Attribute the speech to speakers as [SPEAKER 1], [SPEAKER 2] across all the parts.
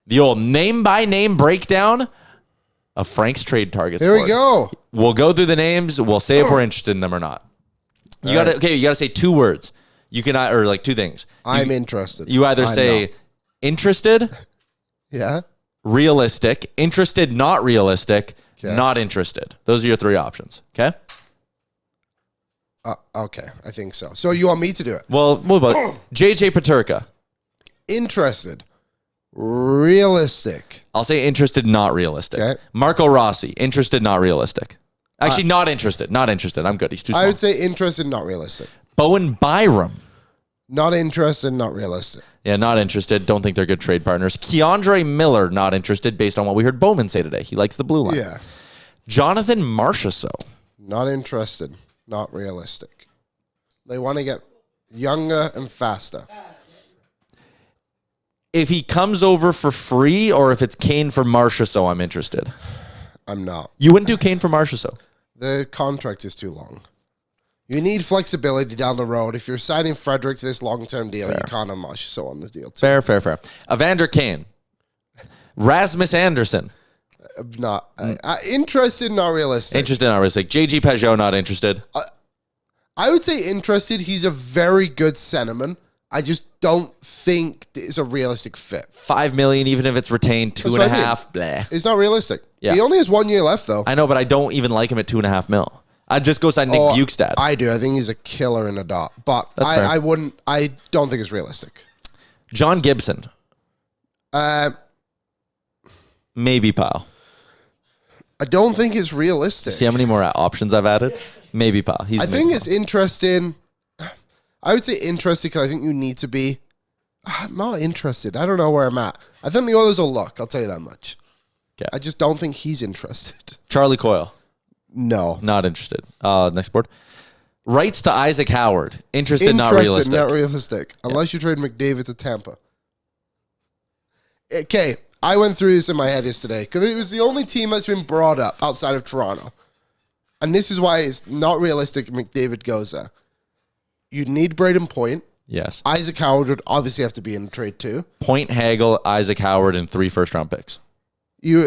[SPEAKER 1] The old name-by-name breakdown of Frank's trade targets.
[SPEAKER 2] Here we go.
[SPEAKER 1] We'll go through the names. We'll say if we're interested in them or not. You gotta say 2 words. You can or like 2 things.
[SPEAKER 2] I'm interested.
[SPEAKER 1] You either say interested,
[SPEAKER 2] yeah,
[SPEAKER 1] realistic, interested, not realistic, not interested. Those are your 3 options. Okay.
[SPEAKER 2] Okay, I think so. So you want me to do it?
[SPEAKER 1] Well, what about JJ Peterka?
[SPEAKER 2] Interested. Realistic.
[SPEAKER 1] I'll say interested, not realistic.
[SPEAKER 2] Okay.
[SPEAKER 1] Marco Rossi, interested, not realistic. Actually, not interested. Not interested. I'm good. He's too small.
[SPEAKER 2] I would say interested, not realistic.
[SPEAKER 1] Bowen Byram.
[SPEAKER 2] Not interested, not realistic.
[SPEAKER 1] Yeah, not interested. Don't think they're good trade partners. Keandre Miller, not interested based on what we heard Bowman say today. He likes the blue line.
[SPEAKER 2] Yeah.
[SPEAKER 1] Jonathan Marchessault.
[SPEAKER 2] Not interested, not realistic. They want to get younger and faster.
[SPEAKER 1] If he comes over for free or if it's Kane for Marchessault, I'm interested.
[SPEAKER 2] I'm not.
[SPEAKER 1] You wouldn't do Kane for Marchessault?
[SPEAKER 2] The contract is too long. You need flexibility down the road. If you're signing Frederick to this long-term deal, you can't have Marchessault on the deal too.
[SPEAKER 1] Fair. Evander Kane. Rasmus Anderson.
[SPEAKER 2] Not interested, not realistic.
[SPEAKER 1] Interested, not realistic. JG Peugeot, not interested.
[SPEAKER 2] I would say interested. He's a very good centerman. I just don't think it's a realistic fit.
[SPEAKER 1] $5 million, even if it's retained, 2.5. Blah.
[SPEAKER 2] It's not realistic.
[SPEAKER 1] Yeah.
[SPEAKER 2] He only has 1 year left, though.
[SPEAKER 1] I know, but I don't even like him at $2.5 million. I'd just go sign Nick Bukestad.
[SPEAKER 2] I do. I think he's a killer in a dot. But I wouldn't. I don't think it's realistic.
[SPEAKER 1] John Gibson. Maybe Pyle.
[SPEAKER 2] I don't think it's realistic.
[SPEAKER 1] See how many more options I've added? Maybe Pyle.
[SPEAKER 2] I think it's interesting. I would say interested because I think you need to be. I'm not interested. I don't know where I'm at. I think the others will look. I'll tell you that much.
[SPEAKER 1] Okay.
[SPEAKER 2] I just don't think he's interested.
[SPEAKER 1] Charlie Coyle.
[SPEAKER 2] No.
[SPEAKER 1] Not interested. Next board. Rights to Isaac Howard. Interested, not realistic.
[SPEAKER 2] Not realistic. Unless you trade McDavid to Tampa. Okay. I went through this in my head yesterday because it was the only team that's been brought up outside of Toronto. And this is why it's not realistic McDavid goes there. You'd need Braden Point.
[SPEAKER 1] Yes.
[SPEAKER 2] Isaac Howard would obviously have to be in the trade too.
[SPEAKER 1] Point, Hagel, Isaac Howard, and 3 first-round picks.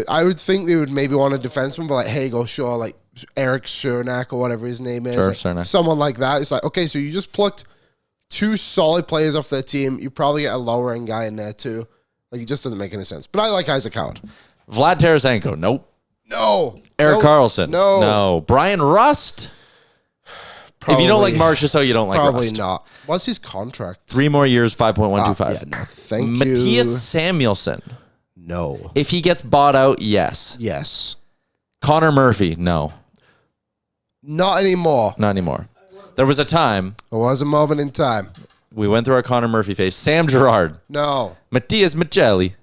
[SPEAKER 2] I would think they would maybe want a defenseman, but like Hagel, sure, like Eric Cernak or whatever his name is.
[SPEAKER 1] Sure,
[SPEAKER 2] like
[SPEAKER 1] Cernak.
[SPEAKER 2] Someone like that. It's like, okay, so you just plucked 2 solid players off their team. You probably get a lower-end guy in there too. Like, it just doesn't make any sense. But I like Isaac Howard.
[SPEAKER 1] Vlad Tarasenko. Nope.
[SPEAKER 2] No.
[SPEAKER 1] Eric Carlson.
[SPEAKER 2] No.
[SPEAKER 1] Brian Rust. Probably, if you don't like Marchessault, you don't like
[SPEAKER 2] probably
[SPEAKER 1] Rust.
[SPEAKER 2] Not. What's his contract?
[SPEAKER 1] 3 more years, 5.125.
[SPEAKER 2] Yeah, no, thank you.
[SPEAKER 1] Matthias Samuelsson.
[SPEAKER 2] No.
[SPEAKER 1] If he gets bought out, yes.
[SPEAKER 2] Yes.
[SPEAKER 1] Connor Murphy, no.
[SPEAKER 2] Not anymore.
[SPEAKER 1] Not anymore. There was a time.
[SPEAKER 2] There was a moment in time.
[SPEAKER 1] We went through our Connor Murphy phase. Sam Girard.
[SPEAKER 2] No.
[SPEAKER 1] Matthias Machelli.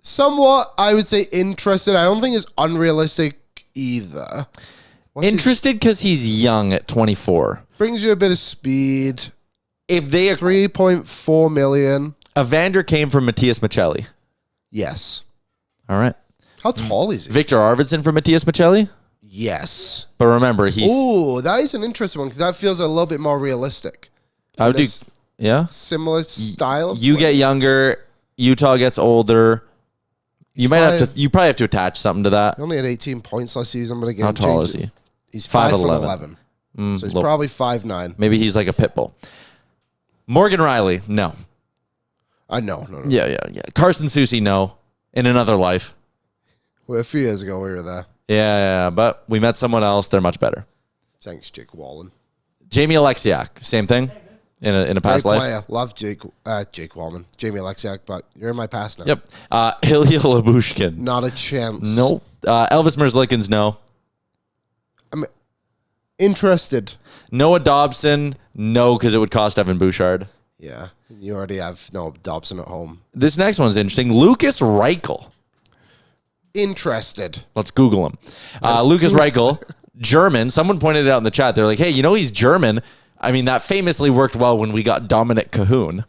[SPEAKER 2] Somewhat, I would say interested. I don't think it's unrealistic either.
[SPEAKER 1] Interested because he's young at 24.
[SPEAKER 2] Brings you a bit of speed.
[SPEAKER 1] If they
[SPEAKER 2] 3.4 million.
[SPEAKER 1] Evander came from Matthias Machelli.
[SPEAKER 2] Yes.
[SPEAKER 1] All right.
[SPEAKER 2] How tall is he?
[SPEAKER 1] Victor Arvidsson from Matthias Machelli?
[SPEAKER 2] Yes.
[SPEAKER 1] But remember, he's...
[SPEAKER 2] Ooh, that is an interesting one because that feels a little bit more realistic.
[SPEAKER 1] I would do... Yeah?
[SPEAKER 2] Similar style.
[SPEAKER 1] You get younger. Utah gets older. You probably have to attach something to that.
[SPEAKER 2] He only had 18 points last season, but again...
[SPEAKER 1] How tall is he?
[SPEAKER 2] He's 5'11". So he's probably 5'9".
[SPEAKER 1] Maybe he's like a pit bull. Morgan Riley, no.
[SPEAKER 2] No.
[SPEAKER 1] Yeah. Carson Soucy, no. In another life.
[SPEAKER 2] Well, a few years ago, we were there.
[SPEAKER 1] Yeah, but we met someone else. They're much better.
[SPEAKER 2] Thanks, Jake Wallen.
[SPEAKER 1] Jamie Alexiak, same thing in a past life.
[SPEAKER 2] Player. Love Jake Wallen. Jamie Alexiak, but you're in my past now.
[SPEAKER 1] Yep. Ilya Labushkin.
[SPEAKER 2] Not a chance.
[SPEAKER 1] Nope. Elvis Merzlikins, no.
[SPEAKER 2] I'm interested.
[SPEAKER 1] Noah Dobson, no, because it would cost Evan Bouchard.
[SPEAKER 2] Yeah, you already have Noah Dobson at home.
[SPEAKER 1] This next one's interesting. Lucas Reichel.
[SPEAKER 2] Interested.
[SPEAKER 1] Let's Google him. Lucas Reichel, German. Someone pointed it out in the chat. They're like, hey, he's German. I mean, that famously worked well when we got Dominic Cahoon.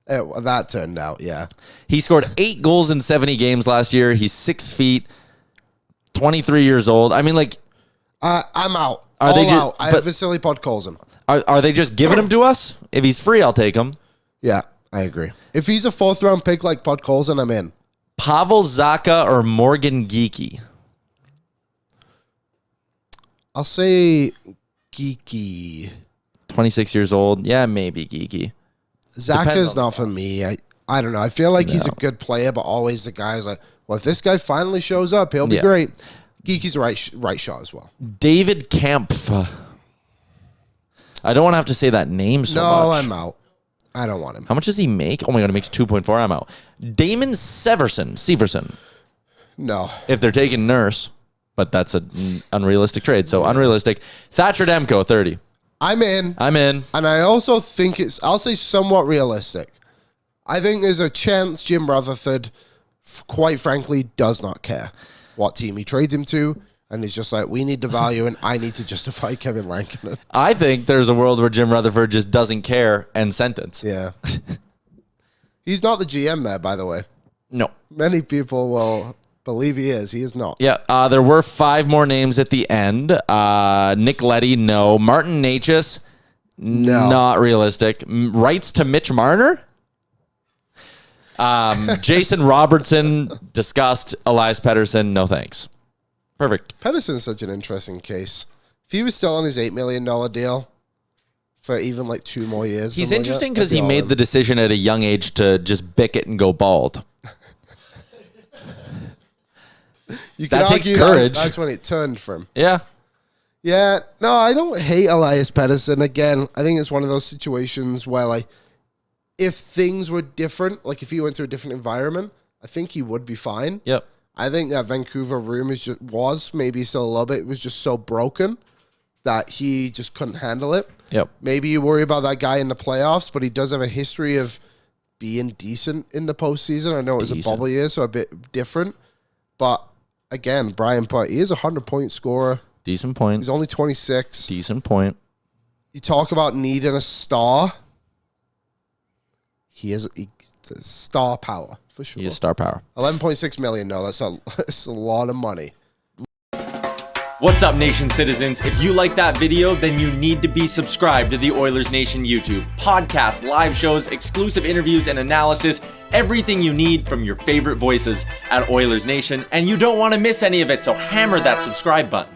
[SPEAKER 2] That turned out, yeah.
[SPEAKER 1] He scored 8 goals in 70 games last year. He's 6 feet, 23 years old. I mean, like...
[SPEAKER 2] I'm out.
[SPEAKER 1] Out.
[SPEAKER 2] I have Vasily Podkolzin.
[SPEAKER 1] Are they just giving him to us? If he's free, I'll take him.
[SPEAKER 2] Yeah. I agree. If he's a 4th-round pick like Podkolzin, I'm in.
[SPEAKER 1] Pavel Zacha or Morgan Geekie?
[SPEAKER 2] I'll say Geekie.
[SPEAKER 1] 26 years old. Yeah, maybe Geekie.
[SPEAKER 2] Zacha's not for me. I don't know. I feel like he's a good player, but always the guy's like, well, if this guy finally shows up, he'll be great. Geekie's the right shot as well.
[SPEAKER 1] David Kampf. I don't want to have to say that name so much.
[SPEAKER 2] No, I'm out. I don't want him.
[SPEAKER 1] How much does he make? Oh my God, he makes 2.4. I'm out. Damon Severson.
[SPEAKER 2] No.
[SPEAKER 1] If they're taking Nurse, but that's an unrealistic trade. So unrealistic. Thatcher Demko, 30.
[SPEAKER 2] I'm in. And I also think I'll say somewhat realistic. I think there's a chance Jim Rutherford, quite frankly, does not care what team he trades him to. And he's just like, we need the value, and I need to justify Kevin Lankinen.
[SPEAKER 1] I think there's a world where Jim Rutherford just doesn't care and sentence.
[SPEAKER 2] Yeah. He's not the GM there, by the way.
[SPEAKER 1] No.
[SPEAKER 2] Many people will believe he is. He is not.
[SPEAKER 1] Yeah. There were 5 more names at the end. Nick Leddy, no. Martin Necas,
[SPEAKER 2] no.
[SPEAKER 1] Not realistic. Rights to Mitch Marner? Jason Robertson, discussed. Elias Pettersson, no thanks. Perfect.
[SPEAKER 2] Pettersson's such an interesting case. If he was still on his $8 million deal for even like 2 more years.
[SPEAKER 1] He's interesting because he made the decision at a young age to just bick it and go bald. That takes courage.
[SPEAKER 2] That's when it turned for him.
[SPEAKER 1] Yeah.
[SPEAKER 2] Yeah. No, I don't hate Elias Pettersson. Again, I think it's one of those situations where, like, if things were different, like if he went to a different environment, I think he would be fine.
[SPEAKER 1] Yep.
[SPEAKER 2] I think that Vancouver room was maybe still a little bit. It was just so broken that he just couldn't handle it.
[SPEAKER 1] Yep.
[SPEAKER 2] Maybe you worry about that guy in the playoffs, but he does have a history of being decent in the postseason. I know it was a bubble year, so a bit different. But again, Brian Putt, he is a 100-point scorer.
[SPEAKER 1] Decent point.
[SPEAKER 2] He's only 26.
[SPEAKER 1] Decent point.
[SPEAKER 2] You talk about needing a star. He's star power, for sure.
[SPEAKER 1] He is star power.
[SPEAKER 2] $11.6 million, though. That's a lot of money.
[SPEAKER 3] What's up, Nation citizens? If you like that video, then you need to be subscribed to the Oilers Nation YouTube. Podcasts, live shows, exclusive interviews, and analysis. Everything you need from your favorite voices at Oilers Nation. And you don't want to miss any of it, so hammer that subscribe button.